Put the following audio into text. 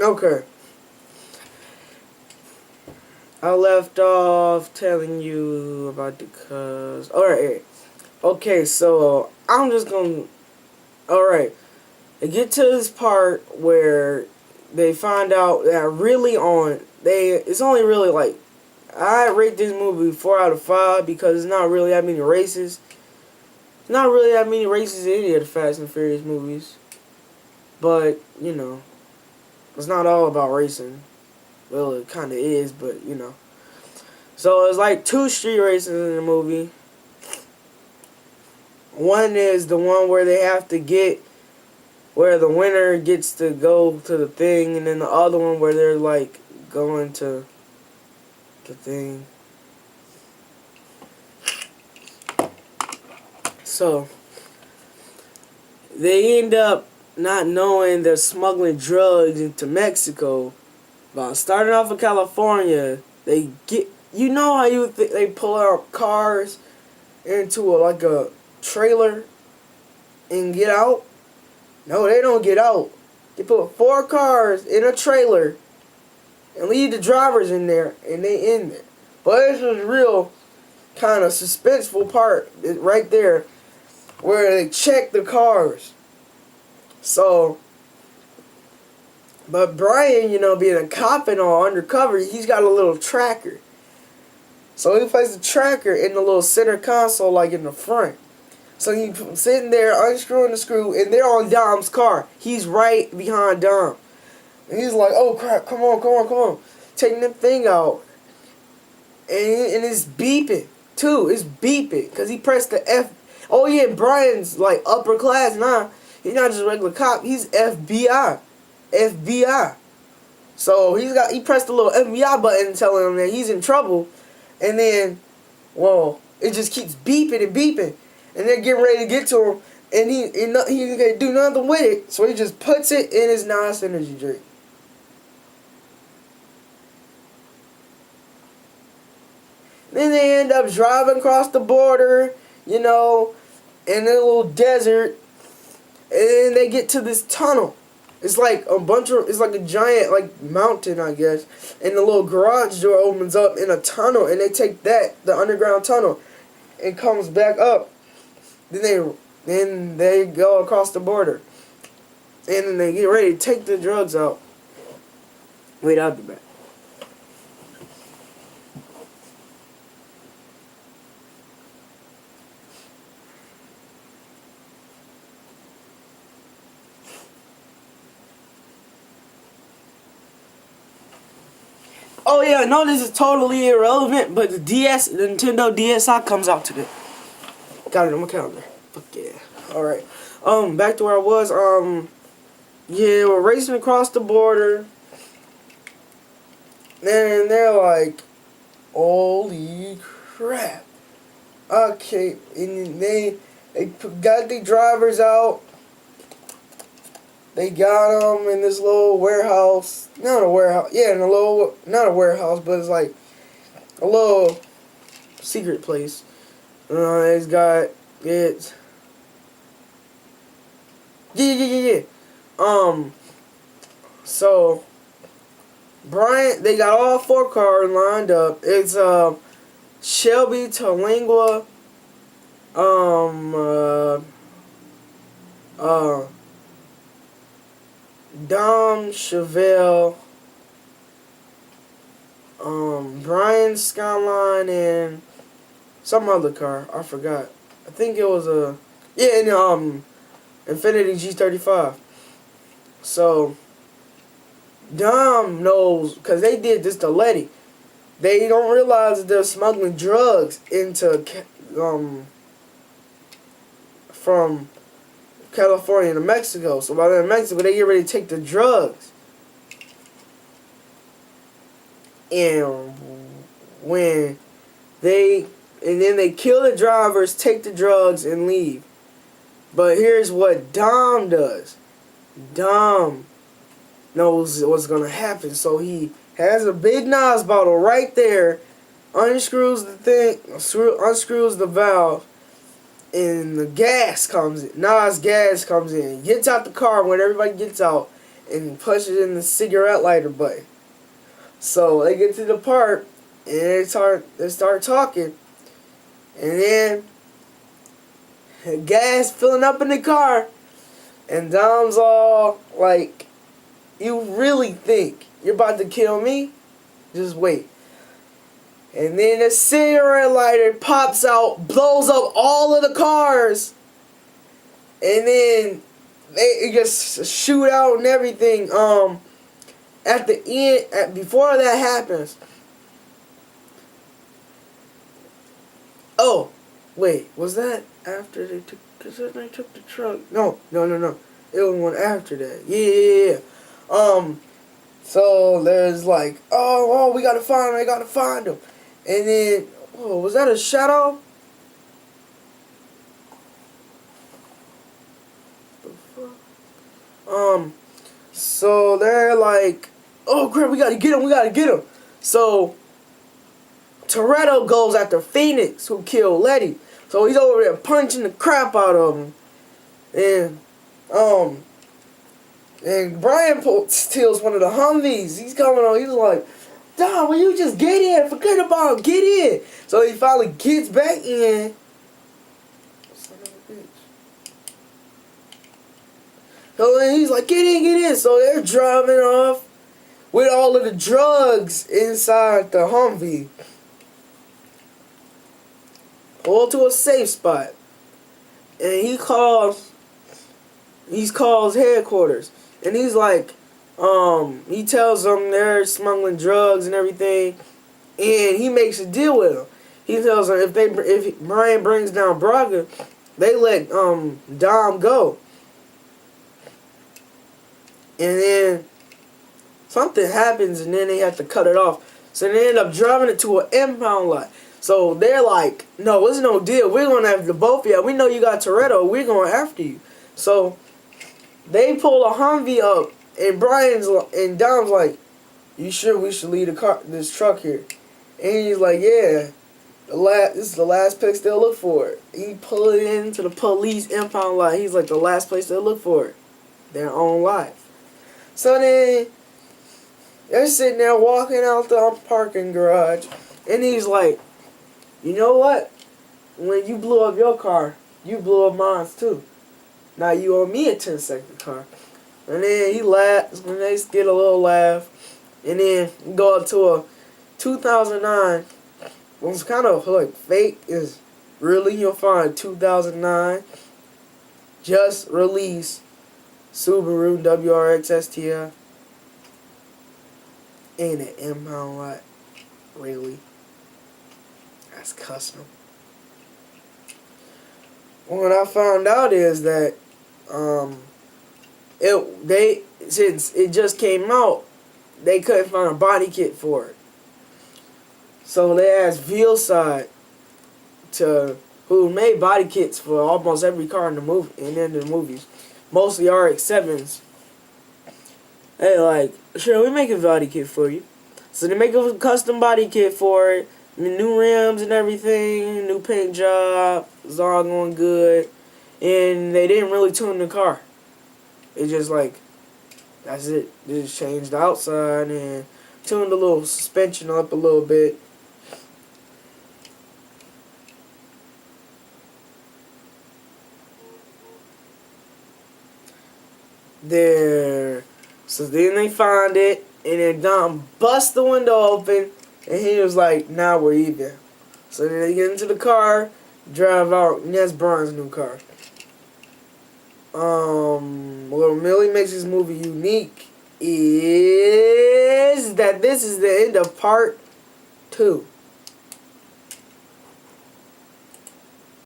Okay. I left off telling you about the cuz. Alright. Okay, so I'm just gonna. Alright. They get to this part where they find out that really on. It's only really like. I rate this movie 4 out of 5 because it's not really that many races. It's not really that many races in any of the Fast and Furious movies. But, it's not all about racing. Well, it kind of is, but. So it's like 2 street races in the movie. One is the one where they have to get, where the winner gets to go to the thing, and then the other one where they're like going to the thing. So they end up not knowing they're smuggling drugs into Mexico. But starting off in California, they get, how they pull out cars into like a trailer and get out? No, they don't get out. They put 4 cars in a trailer and leave the drivers in there, and they in there. But this was real kind of suspenseful part right there where they check the cars. So, but Brian, being a cop and all undercover, he's got a little tracker. So he places the tracker in the little center console, like in the front. So he's sitting there unscrewing the screw, and they're on Dom's car. He's right behind Dom. And he's like, oh crap, come on. Taking the thing out. And it's beeping, too. It's beeping, because he pressed the F. Oh yeah, Brian's like upper class now. He's not just a regular cop, he's FBI. FBI. So he pressed the little FBI button telling him that he's in trouble. And then, it just keeps beeping and beeping. And they're getting ready to get to him. And he can't do nothing with it. So he just puts it in his Nas energy drink. Then they end up driving across the border, in a little desert. And then they get to this tunnel. It's like it's like a giant, mountain, I guess. And the little garage door opens up in a tunnel, and they take the underground tunnel, and comes back up. Then they go across the border. And then they get ready to take the drugs out. Wait, I'll be back. Oh yeah, I know this is totally irrelevant, but the Nintendo DSi comes out today. Got it on my calendar. Fuck yeah. Alright. Back to where I was. Yeah, we're racing across the border. And they're like, holy crap. Okay, and they got the drivers out. They got them in this little warehouse. Not a warehouse. Yeah, not a warehouse, but it's like a little secret place. It's got, Yeah. So, Brian, they got all 4 cars lined up. It's, Shelby Talingua, Dom Chevelle, Brian Skyline, and some other car. I forgot. I think it was Infinity G35. So, Dom knows, because they did this to Letty. They don't realize that they're smuggling drugs into, from California to Mexico. So while they're in Mexico, they get ready to take the drugs. And then they kill the drivers, take the drugs, and leave. But here's what Dom does. Dom knows what's gonna happen, so he has a big Nas bottle right there, unscrews the thing, unscrews the valve, and the gas comes in. Nas gas comes in, gets out the car when everybody gets out, and pushes in the cigarette lighter button. So they get to the park and they start talking, and then gas filling up in the car, and Dom's all like, "You really think you're about to kill me? Just wait." And then a cigarette lighter pops out, blows up all of the cars, and then they just shoot out and everything. At the end, before that happens. Oh, wait, was that after they took? Cause they took the truck. No. It was one after that. Yeah. So there's like, oh, we gotta find him. I gotta find him. And then, oh, was that a shadow? So they're like, oh crap, we gotta get him. So Toretto goes after Phoenix, who killed Letty. So he's over there punching the crap out of him. And Brian steals one of the Humvees. He's coming on, he's like, Dom, will you just get in? Forget about it, get in. So he finally gets back in. Son of a bitch. So then he's like, get in. So they're driving off with all of the drugs inside the Humvee. Pull to a safe spot. And he calls headquarters. And he's like, he tells them they're smuggling drugs and everything. And he makes a deal with them. He tells them if Brian brings down Braga, they let Dom go. And then something happens and then they have to cut it off. So they end up driving it to an impound lot. So they're like, no, it's no deal. We're going after both of you. We know you got Toretto. We're going after you. So they pull a Humvee up and Dom's like, you sure we should leave this truck here? And he's like, yeah. This is the last place they'll look for it. He pulled it into the police impound lot. He's like, the last place they'll look for it. Their own life. So then they're sitting there walking out the parking garage. And he's like, you know what? When you blew up your car, you blew up mine too. Now you owe me a 10-second car. And then he laughs, and they get a little laugh. And then go up to a 2009. What's kind of like fake is really, you'll find 2009 just released Subaru WRX STI in an impound lot. Really? That's custom. What I found out is that since it just came out, they couldn't find a body kit for it. So they asked Veilside who made body kits for almost every car in the movie and in the movies, mostly RX-7s. They like, sure, we make a body kit for you. So they make a custom body kit for it. New rims and everything, new paint job, it's all going good. And they didn't really tune the car. It just like, that's it. They just changed the outside and tuned the little suspension up a little bit. There. So then they find it, and then Dom busts the window open, and he was like, now we're even. So then they get into the car, drive out, and that's Brian's new car. What really makes this movie unique is that this is the end of part 2.